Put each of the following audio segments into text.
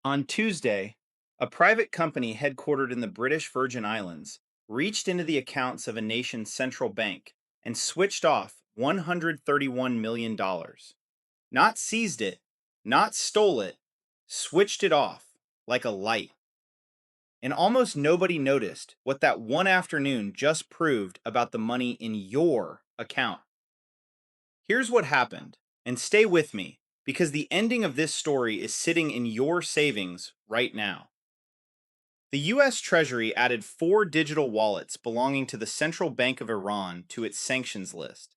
On Tuesday, a private company headquartered in the British Virgin Islands reached into the accounts of a nation's central bank and switched off $131 million. dollars. Not seized it, not stole it, switched it off like a light. And almost nobody noticed what that one afternoon just proved about the money in your account. Here's what happened, and stay with me, because the ending of this story is sitting in your savings right now. The US Treasury added four digital wallets belonging to the Central Bank of Iran to its sanctions list.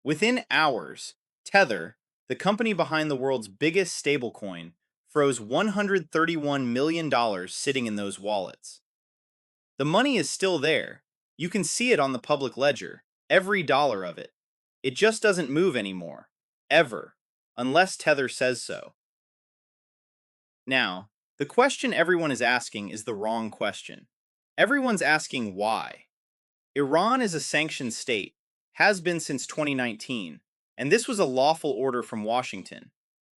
Within hours, Tether, the company behind the world's biggest stablecoin, froze $131 million dollars sitting in those wallets. The money is still there. You can see it on the public ledger, every dollar of it. It just doesn't move anymore, ever, unless Tether says so. Now, the question everyone is asking is the wrong question. Everyone's asking why. Iran is a sanctioned state, has been since 2019, and this was a lawful order from Washington.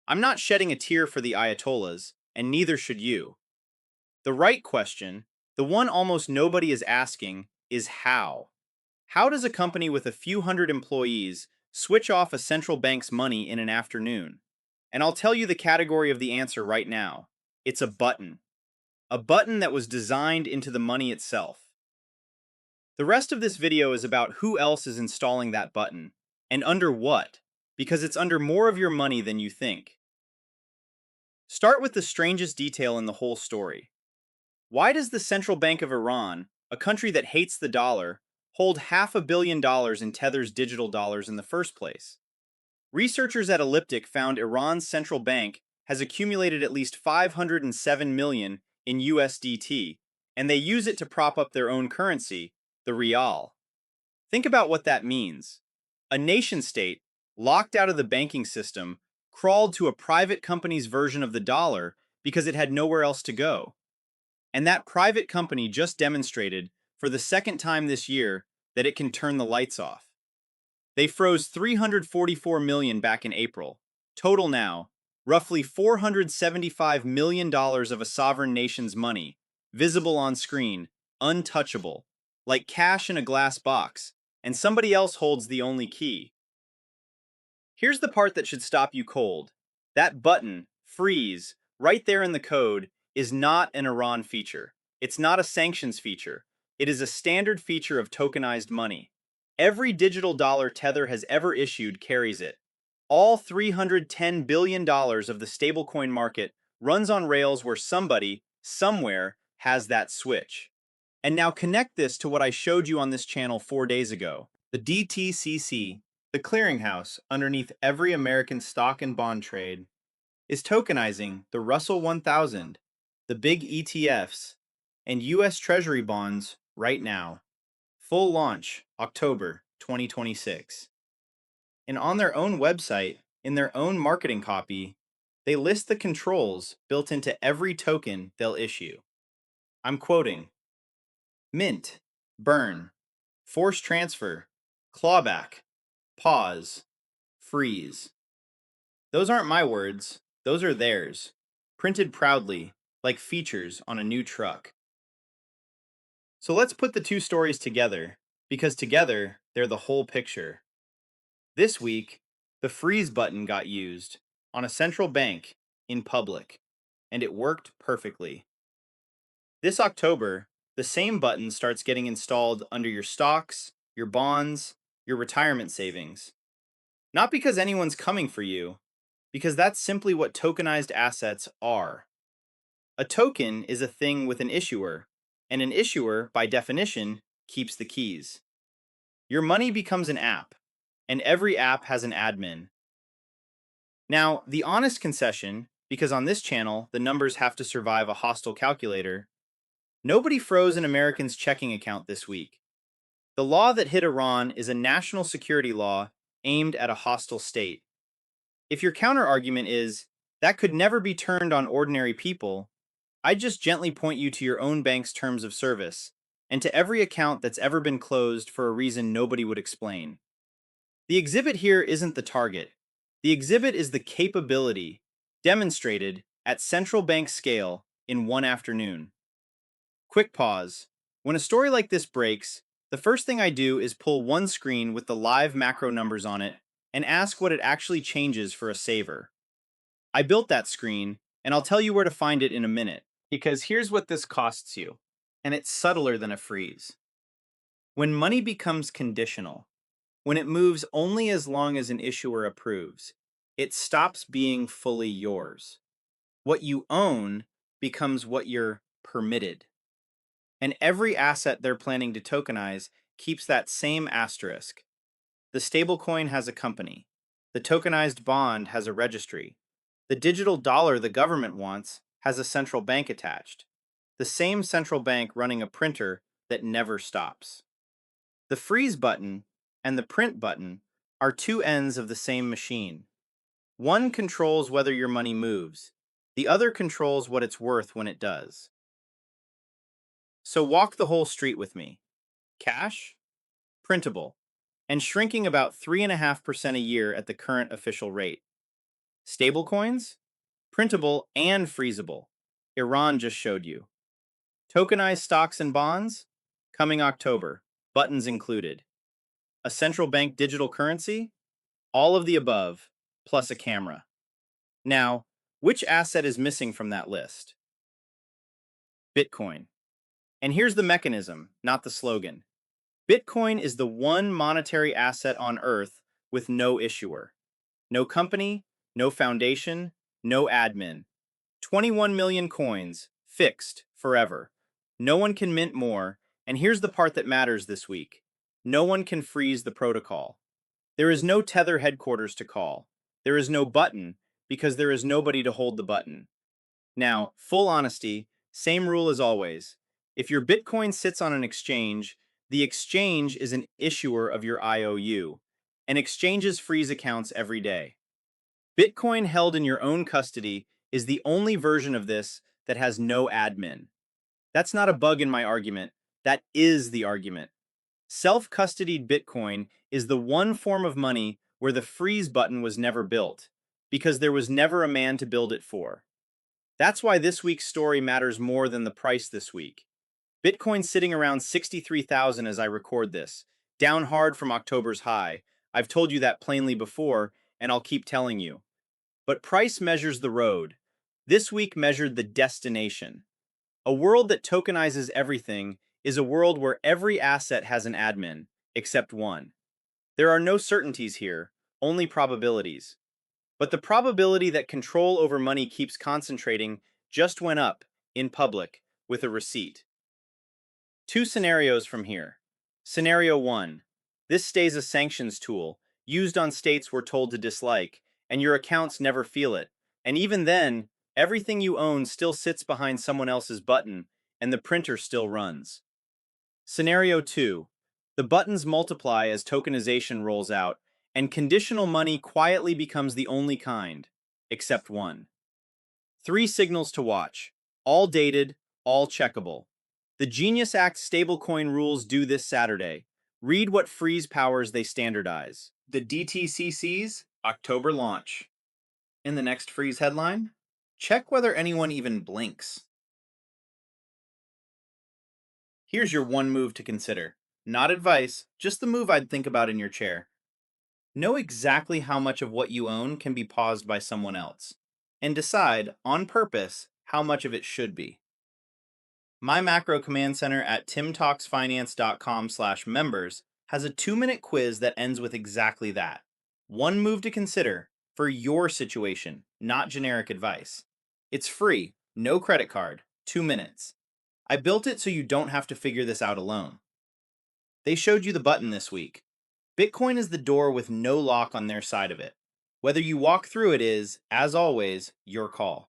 I'm not shedding a tear for the Ayatollahs, and neither should you. The right question, the one almost nobody is asking, is how. How does a company with a few hundred employees switch off a central bank's money in an afternoon? And I'll tell you the category of the answer right now. It's a button. A button that was designed into the money itself. The rest of this video is about who else is installing that button, and under what, because it's under more of your money than you think. Start with the strangest detail in the whole story. Why does the Central Bank of Iran, a country that hates the dollar, hold $500 million in Tether's digital dollars in the first place? Researchers at Elliptic found Iran's central bank has accumulated at least 507 million in USDT, and they use it to prop up their own currency, the rial. Think about what that means. A nation state, locked out of the banking system, crawled to a private company's version of the dollar because it had nowhere else to go. And that private company just demonstrated, for the second time this year, that it can turn the lights off. They froze 344 million back in April. Total now, roughly $475 million of a sovereign nation's money, visible on screen, untouchable, like cash in a glass box, and somebody else holds the only key. Here's the part that should stop you cold. That button, freeze, right there in the code, is not an Iran feature. It's not a sanctions feature. It is a standard feature of tokenized money. Every digital dollar Tether has ever issued carries it. All $310 billion of the stablecoin market runs on rails where somebody, somewhere, has that switch. And now connect this to what I showed you on this channel 4 days ago. The DTCC, the clearinghouse underneath every American stock and bond trade, is tokenizing the Russell 1000, the big ETFs, and US Treasury bonds right now. Full launch, October 2026. And on their own website, in their own marketing copy, they list the controls built into every token they'll issue. I'm quoting: mint, burn, force transfer, clawback, pause, freeze. Those aren't my words, those are theirs, printed proudly, like features on a new truck. So let's put the two stories together, because together they're the whole picture. This week, the freeze button got used on a central bank in public, and it worked perfectly. This October, the same button starts getting installed under your stocks, your bonds, your retirement savings. Not because anyone's coming for you, because that's simply what tokenized assets are. A token is a thing with an issuer, and an issuer, by definition, keeps the keys. Your money becomes an app, and every app has an admin. Now, the honest concession, because on this channel the numbers have to survive a hostile calculator, nobody froze an American's checking account this week. The law that hit Iran is a national security law aimed at a hostile state. If your counterargument is, that could never be turned on ordinary people, I'd just gently point you to your own bank's terms of service, and to every account that's ever been closed for a reason nobody would explain. The exhibit here isn't the target. The exhibit is the capability, demonstrated at central bank scale in one afternoon. Quick pause. When a story like this breaks, the first thing I do is pull one screen with the live macro numbers on it and ask what it actually changes for a saver. I built that screen, and I'll tell you where to find it in a minute, because here's what this costs you, and it's subtler than a freeze. When money becomes conditional, when it moves only as long as an issuer approves, it stops being fully yours. What you own becomes what you're permitted. And every asset they're planning to tokenize keeps that same asterisk. The stablecoin has a company. The tokenized bond has a registry. The digital dollar the government wants has a central bank attached. The same central bank running a printer that never stops. The freeze button and the print button are two ends of the same machine. One controls whether your money moves. The other controls what it's worth when it does. So walk the whole street with me. Cash, printable, and shrinking about 3.5% a year at the current official rate. Stablecoins, printable and freezable. Iran just showed you. Tokenized stocks and bonds, coming October, buttons included. A central bank digital currency, all of the above, plus a camera. Now, which asset is missing from that list? Bitcoin. And here's the mechanism, not the slogan. Bitcoin is the one monetary asset on Earth with no issuer. No company, no foundation, no admin. 21 million coins, fixed, forever. No one can mint more, and here's the part that matters this week. No one can freeze the protocol. There is no Tether headquarters to call. There is no button, because there is nobody to hold the button. Now, full honesty, same rule as always. If your Bitcoin sits on an exchange, the exchange is an issuer of your IOU, and exchanges freeze accounts every day. Bitcoin held in your own custody is the only version of this that has no admin. That's not a bug in my argument, that is the argument. Self-custodied Bitcoin is the one form of money where the freeze button was never built, because there was never a man to build it for. That's why this week's story matters more than the price this week. Bitcoin's sitting around 63,000 as I record this, down hard from October's high. I've told you that plainly before, and I'll keep telling you. But price measures the road. This week measured the destination. A world that tokenizes everything is a world where every asset has an admin, except one. There are no certainties here, only probabilities. But the probability that control over money keeps concentrating just went up, in public, with a receipt. Two scenarios from here. Scenario 1. This stays a sanctions tool, used on states we're told to dislike, and your accounts never feel it. And even then, everything you own still sits behind someone else's button, and the printer still runs. Scenario 2. The buttons multiply as tokenization rolls out, and conditional money quietly becomes the only kind, except one. Three signals to watch, all dated, all checkable. The Genius Act stablecoin rules due this Saturday. Read what freeze powers they standardize. The DTCC's October launch. In the next freeze headline, check whether anyone even blinks. Here's your one move to consider. Not advice, just the move I'd think about in your chair. Know exactly how much of what you own can be paused by someone else, and decide, on purpose, how much of it should be. My macro command center at timtalksfinance.com/members has a 2-minute quiz that ends with exactly that. One move to consider for your situation, not generic advice. It's free, no credit card, 2 minutes. I built it so you don't have to figure this out alone. They showed you the button this week. Bitcoin is the door with no lock on their side of it. Whether you walk through it is, as always, your call.